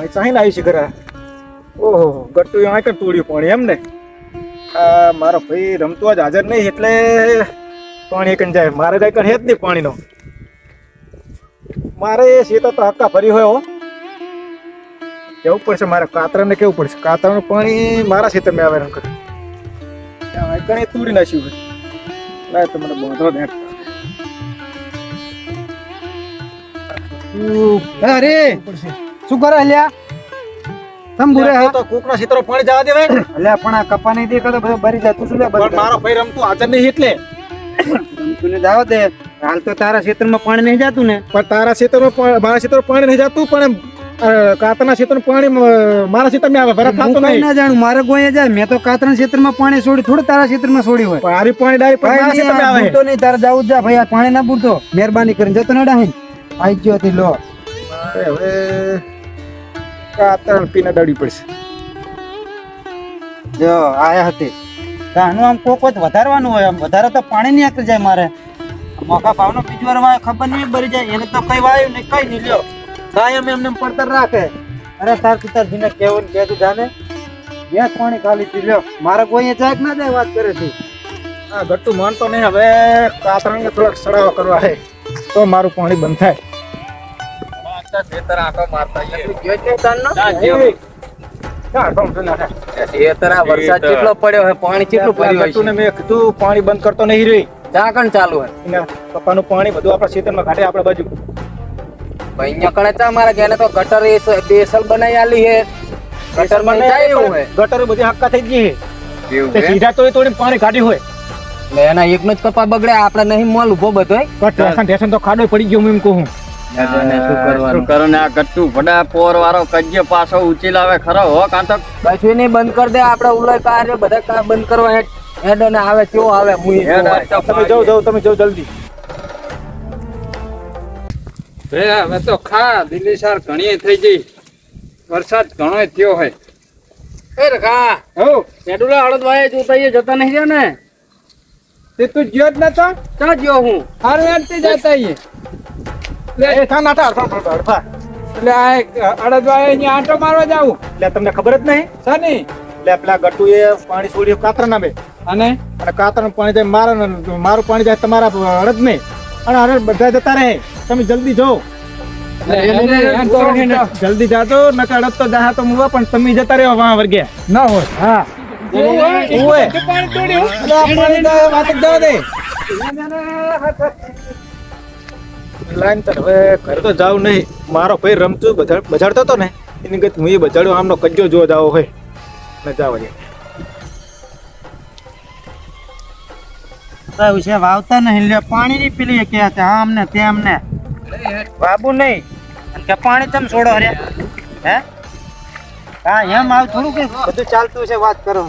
પાણી ચાહીને આવી છે ઘરે. ઓહો ગટ્ટુ આ કર તોડ્યું પાણી એમ ને. આ મારો ભાઈ રમતો આજ હાજર નહીં એટલે પાણી એકન જાય. મારે કઈ કણ હે જ નહીં પાણીનો. મારે શેતો તો હક્કા ભરી હોય હો. કેવું પડશે મારે કાતરાને કેવું પડશે. કાતરાનું પાણી મારા ખેતરમાં આવે એમ કરે. કણે તોડી નાખ્યું લાય તો મને બોધો દે. અરે શું કરે અલ્યા તમ બુરે હા તો કોકના ખેતરો પાણી જવા દેવાય. અલ્યા પણ આ કપા નહીં દેખાતો બધો ભરી જાય તું શું લે પણ મારો ભાઈ રમતું હાજર નહીં એટલે તું જાવ દે. હાલ તો તારા ક્ષેત્રમાં પાણી નહીં જાતું ને. પણ તારા ખેતરમાં મારા ખેતરમાં પાણી નહીં જતું પણ કાતરના ક્ષેત્રનું પાણી મારા ખેતરમાં આવે. ભરત થતો નહીં. ના જાણું મારે ગોયે જાય. મેં તો કાતરના ક્ષેત્રમાં પાણી છોડી થોડું તારા ક્ષેત્રમાં છોડી હોય. પાણી પાણી ડાયરેક્ટ મારા ખેતરમાં આવે. તો નહીં તારે જાવું જા ભાઈ. આ પાણી ના પૂરતો મહેરબાની કરીને જતો નડા હે આઈ ગયો હતી લો. હવે કાતરણ પીને દડી પડશે. જો આયા હતી આનું આમ કોક વધારવાનું હોય. આમ વધારે તો પાણી નહીં આકરી જાય. મારે મોકા ભાવનો બીજવાર વાય ખબર નહીં ભરી જાય. એને તો કઈ વાયું નહીં કઈ નહીં લ્યો. કાયમ એમને પડતર રાખે. અરે તાર પિતાજીને કેવું ને કહેતું જાને ગેસ પાણી ખાલી પી લ્યો. મારે કોઈ ચાક ના જાય વાત કરે છે. આ ગટ્ટુ માનતો નહીં. હવે કાતરણને થોડોક સડાવો કરવા હે તો મારું પાણી બંધ થાય. ખેતર આખો મારતા વરસાદ કેટલો પડ્યો હે પાણી કેટલું પડ્યું ગટ્ટુને મેં કીધું પાણી બંધ કરતો નહીં રહી. ચાકણ ચાલુ હે એના પપ્પાનું પાણી બધું આપણા ખેતરમાં કાઢે આપણા બાજુ. અહીંયા કણે ચા મારા ઘેને તો ગટર બેસલ બનાવી આલી હે. ગટર માં જાય એવું હે. ગટર બધી હક્કા થઈ ગઈ છે. તે સીધા તોડી પાણી કાઢ્યું હોય. એટલે એના એકનો જ કપા બગડે. આપણે નહીં મોલ ઉભો બધો ટેશન તો ખાડો પડી ગયો. હું એમ કહું શું કરવાનું આ ગટ્ટુ ભડા પોર વાળો કજ્જે પાછો ઊંચી લાવે ખરો હો. કાં તો કશું નહીં બંધ કરી દે. આપણે ઉલય કાર્ય બધા બંધ કરવા હેડ ને આવે કેવો આવે. તમે જાઓ તમે જાઓ જલ્દી. હવે તો ખા દિલ્હી સાર ઘણી થઈ ગઈ. વરસાદ ઘણો થયો હોય. એ રખા હો પેડુલા હળદવાય જોતા જતા નહીં રહ્યા ને. તે તું જ્યો જ નતો. ક્યાં ગયો હું? હાર વેણતી જતા આઈએ. એ થા નાટા હળફા. એટલે આ અડદવાય અહીંયા આંટો મારવા જાવું. એટલે તમને ખબર જ નહીં સની એટલે પેલા ગટ્ટુ એ પાણી છોડ્યું કાતરા નામે. અને કાતરનું પાણી જાય મારું પાણી જાય તમારા અડદ નહીં. અને અડદ બધા જતા રહે. તમે જલ્દી જાઓ. જલ્દી જાતો નકર અડદ તો જાહા તો મુવા પણ તમે જતા રહ્યો વાં વર્ગ્યા ના હોય. હા પાણી તોડ્યું. વાત જ જવા દે. લાઈન તો હવે ઘરે તો જાવ નહીં. મારો ભાઈ રમતું બજાડતો હતો ને એની ગત હું એ બજાડ્યો. આમનો કજ્જો જોવા જાવ હોય ને જાવ છે વાવતા નહીં લ્યો. પાણી ની પીલી કે આમ ને તેમ ને બાબુ નહીં. કે પાણી તમે છોડો રે હે. હા એમ આવ થોડું કે બધું ચાલતું છે. વાત કરો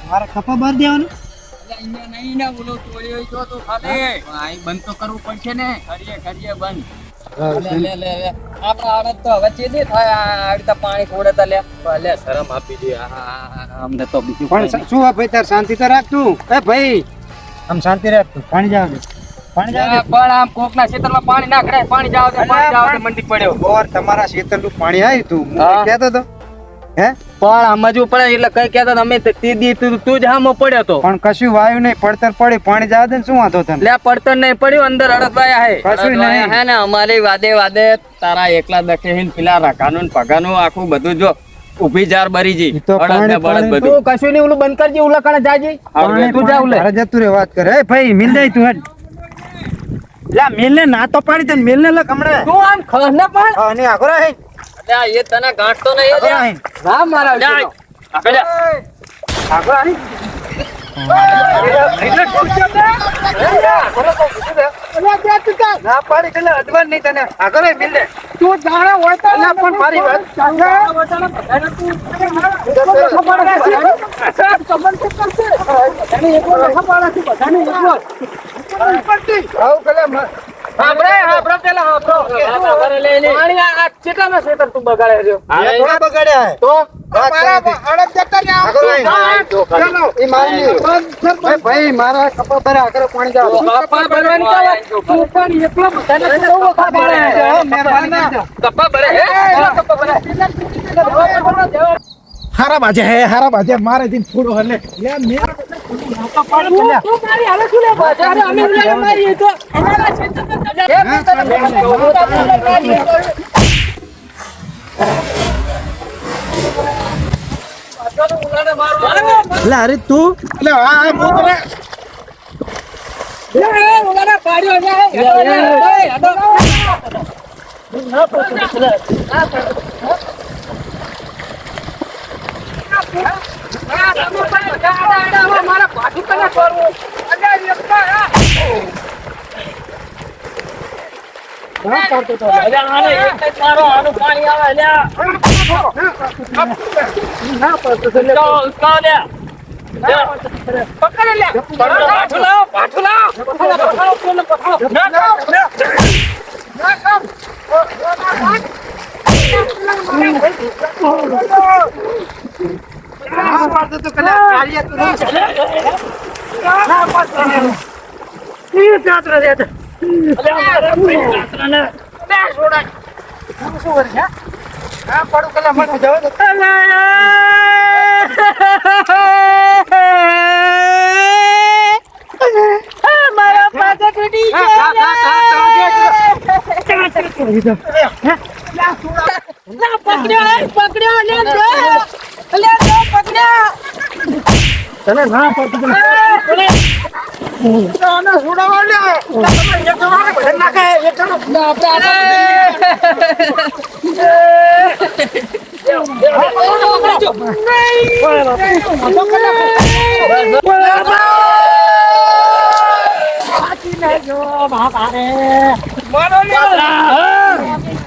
મારે કપા બાર દેવાનું. બંધ તો કરવું પડશે ને. કરીએ બંધ. આપડા અડદ તો હવે ચેદી થાય. આ રીતે પાણી છોડે લે શરમ આપી દે. અમને તો બીજું પણ શું ભાઈ તાર શાંતિ તો રાખતું. એ ભાઈ આમ શાંતિ રાખતું. પાણી જાવ દે. પાણી જાવ દે. પણ આમ કોકના ખેતરમાં પાણી ના ખડાય. પાણી જાવ દે મંડી પડ્યો. બોર તમારા ખેતરનું પાણી આવ્યું તું કહેતો તો હે. પણ સમજવું પડે એટલે કઈ કહેતા અમે તે દી તું જ હામો પડ્યો તો. પણ કશું વાયુ નહીં. પડતર પડી પાણી જાવ દે ને શું વાંધો તને. લે પડતર નહીં પડ્યું. અંદર અડદવાયા હે. કશું નહીં. હે ને અમારી વાદે તારા એકલા દખે હિન પેલા રકાનું ને પગાનું આખું બધું જો ઉભી જાર બરી જી. તો પાણી બધું કશું નહીં. ઓલું બંધ કરજે. ઓલા કણે જાજી. તું જા ઓલે. અરે જતું રે વાત કરે. એ ભાઈ મિલ દે તું હેડ. લા મિલ ને ના તો પાડી તને મિલ ને લક હમણે. તું આમ ખસ ને પણ. હા ને આગળ હે. અલ્યા એ તને ગાંઠ તો નહીં. આગળ હે. ના મારા આગળ આગળ હે. ના પાડી એટલે અડવાન નહીં તને. આગળ હે મિલ દે. તું જાણે હોય તો પણ મારી વાત આવું કલે આપણે પેલા પાણી આ કેટલામાં ખેતર તું બગાડે છે થોડા બગાડ્યા હે. તો એ મારી ભાઈ મારા કપા પર આગળ પાણી જાવ. કપા ભરવાની ચાલે. તું પણ એકલો બધાને બહુ વખત ભરે. કપા ભરે હે? કપા ભરે. હારા બાજે હે હારા બાજે મારે દિન થોડો હલે લે મેરા તું મારી હાલે શું લે બજારે અમે ઉલાને મારીએ તો અમારા એટલે અરે તું એટલે આ મોતરે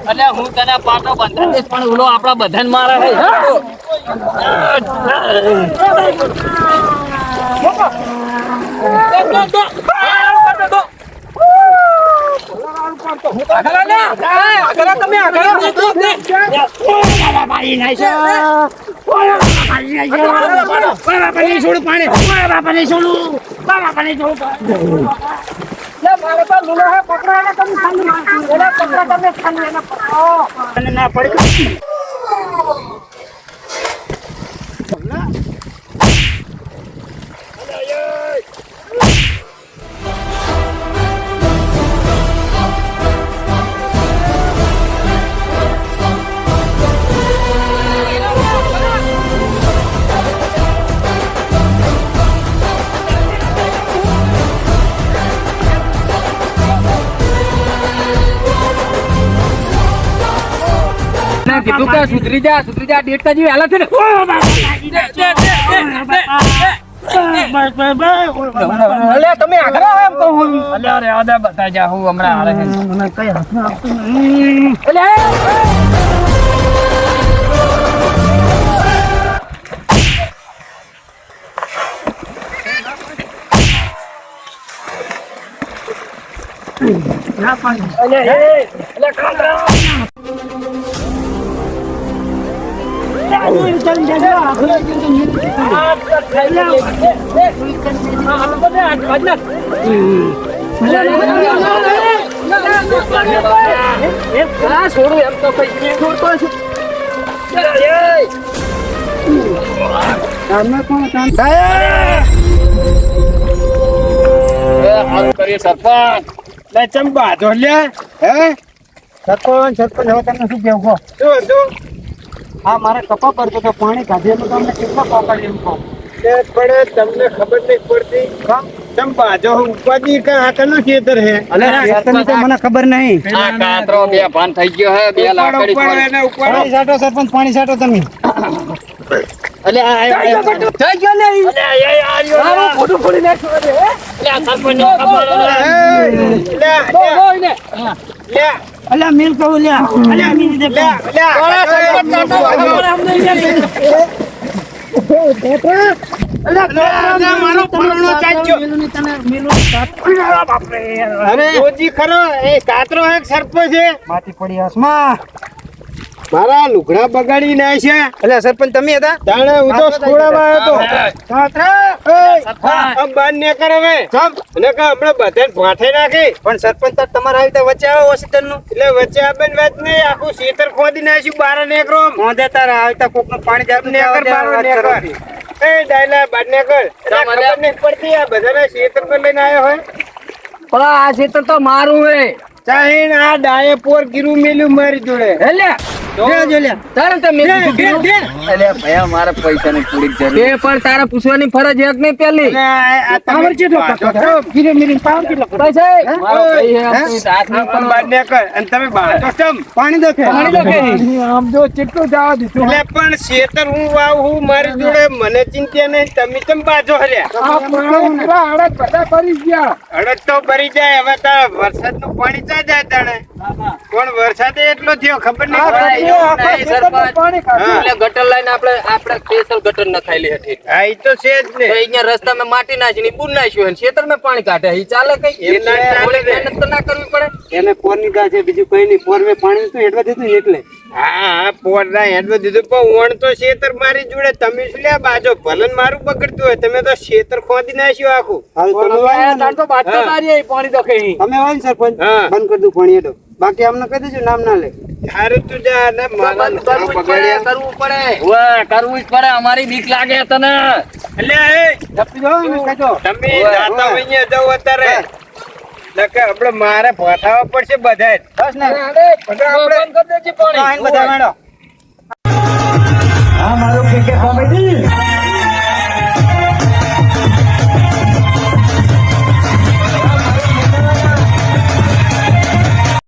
અલ્યા હું તને પાટો બંધા દઈશ પણ ઓલો આપણા બધાને મારે છે કીધું કે સુધરી જા ડેટ જી વહેલા છે ને અલ્યા તમે આગળ આવો એમ કહું અલ્યા રે આદા બતા જા હું હમણાં હારે છે મને કઈ હાથમાં આવતું નહીં અલ્યા છોડું એમ તો કઈ છોડતો છું સરપંચ ચંપા ધોલ્યા હે સરપંચ હવે તમને શું કેવું કહો? હા મારે કપા કરતો તો પાણી કાઢીએ તમને કેટલા પકડી એમ કહો પડે તમને ખબર નહીં પડતી ચંપા જો ઉપાધિ કા આકલનો ખેતર હે અલે ખેતરની તો મને ખબર નહીં. આ કાતરો બે ભાન થઈ ગયો હે બે લાકડી પાણી છાંટો સરપંચ પાણી છાંટો તમે. અલે આ થઈ ગયો ને આ ફોટો ફોડી નાખ્યો રે લે આ સરપંચ નો ખબર લે અલ્યા મિલ કહું લ્યા અલ્યા મિલ દે લે સરપંચ નો ખબર અમને મારો પરણો ચાચ્યો. અરે ઓજી ખરો એ કાતરો એક સરપંચ છે. માટી પડી આસમાં. મારા લુગડા બગાડી નાય છે. એટલે સરપંચ તમે હતા? તાણે હું તો સ્કૂલમાં આવ્યો તો. આ બાર ને કરે હવે. અને કા હમણાં બધાને ભાઠે નાખી. પણ સરપંચ તાર તમારા આવી રીતે વચ્ચે આવો હોસ્પિટલનું. એટલે વચ્ચે આબેન વાત નહીં, આખું ખેતર ખોદી નાખ્યું બાર નેકરો. મોંધે તારા આવી રીતે કોકનું પાણી જાતું નેકર બાર નેકર. એ ડાયલા બાર નેકર. ખબર નહીં પડતી આ બધાના ખેતર પર લઈને આવ્યો હોય. પણ આ ક્ષેત્ર તો મારું હે. ચાહીન આ ડાયે પોર ગીરું મેલ્યું મારી જોડે. એટલે જો લ્યા. તારે તો મેં કીધું. અલે ભયા મારે પૈસાની થોડીક જરૂર છે. પણ તારે પૂછવાની ફરજ એક નહીં પેલી. અને આ પાવર કેટલો પૈસા મારો ભાઈ હે, આપણી હાથની પણ બાર નેકર. અને તમે બાટો ચમ પાણી દો કે. પાણી દો કે. આમ જો કેટલું જવા દીધું. એટલે પણ ખેતર હું વાવ હું મારી જોડે મને ચિંતા નહીં, તમે કેમ બાજો હલ્યા? અડદ તો ભરી જાય. હવે તો વરસાદનું પાણી ચા જાય તાણે. પણ વરસાદ એટલો થયો ખબર નહીં. નહીં, સરપંચ. એટલે ગટર લાઈન આપણે સ્પેશિયલ ગટર નખાયેલી હતી. હા ઈ તો છે જ તો ને. અહીંયા રસ્તામાં માટી નાખીને બુન નાખ્યું અને ખેતરમાં પાણી કાઢે. ઈ ચાલે કઈ? એ ના ચાલે ને. મહેનત તો ના કરવી પડે. એને પોરની દા છે, બીજું કઈ નહીં. પોર મેં પાણી તો હેડવા દીધું ને એટલે. હા પોર ના હેડવા દીધું પણ વણ તો ખેતર મારી જોડે. તમે શું લ્યા બાજો ભલે ને મારું બગડતું હોય. તમે તો ખેતર ખોદી નાખ્યું આખું. હારું તમે વાય ને. તાર તો બાટલો તારી આવી પાણી તો કઈ. તમે વાય ને સરપંચ. હા. બંધ કરી દઉં પાણી હેડો. બાકી અમને કહી દેજો, નામ ના લે. હારું તું જા ને મારા બંધ કરવું જ પડે, બગાડ્યા. કરવું પડે. ઓય, કરવું જ પડે. અમારી બીક લાગે તને. એટલે એ જપી જાઓ ને કહેજો. તમે ઓય, જાતા ઓય. અહીંયા જાવ અત્યારે. નકર આપણે મારે ભાઠાવા પડશે બધાય. બસ ને. બંધ કરી દેજે પાણી. આઈને બધા મેળો. હા મારું ક્રિકેટ કોમેડી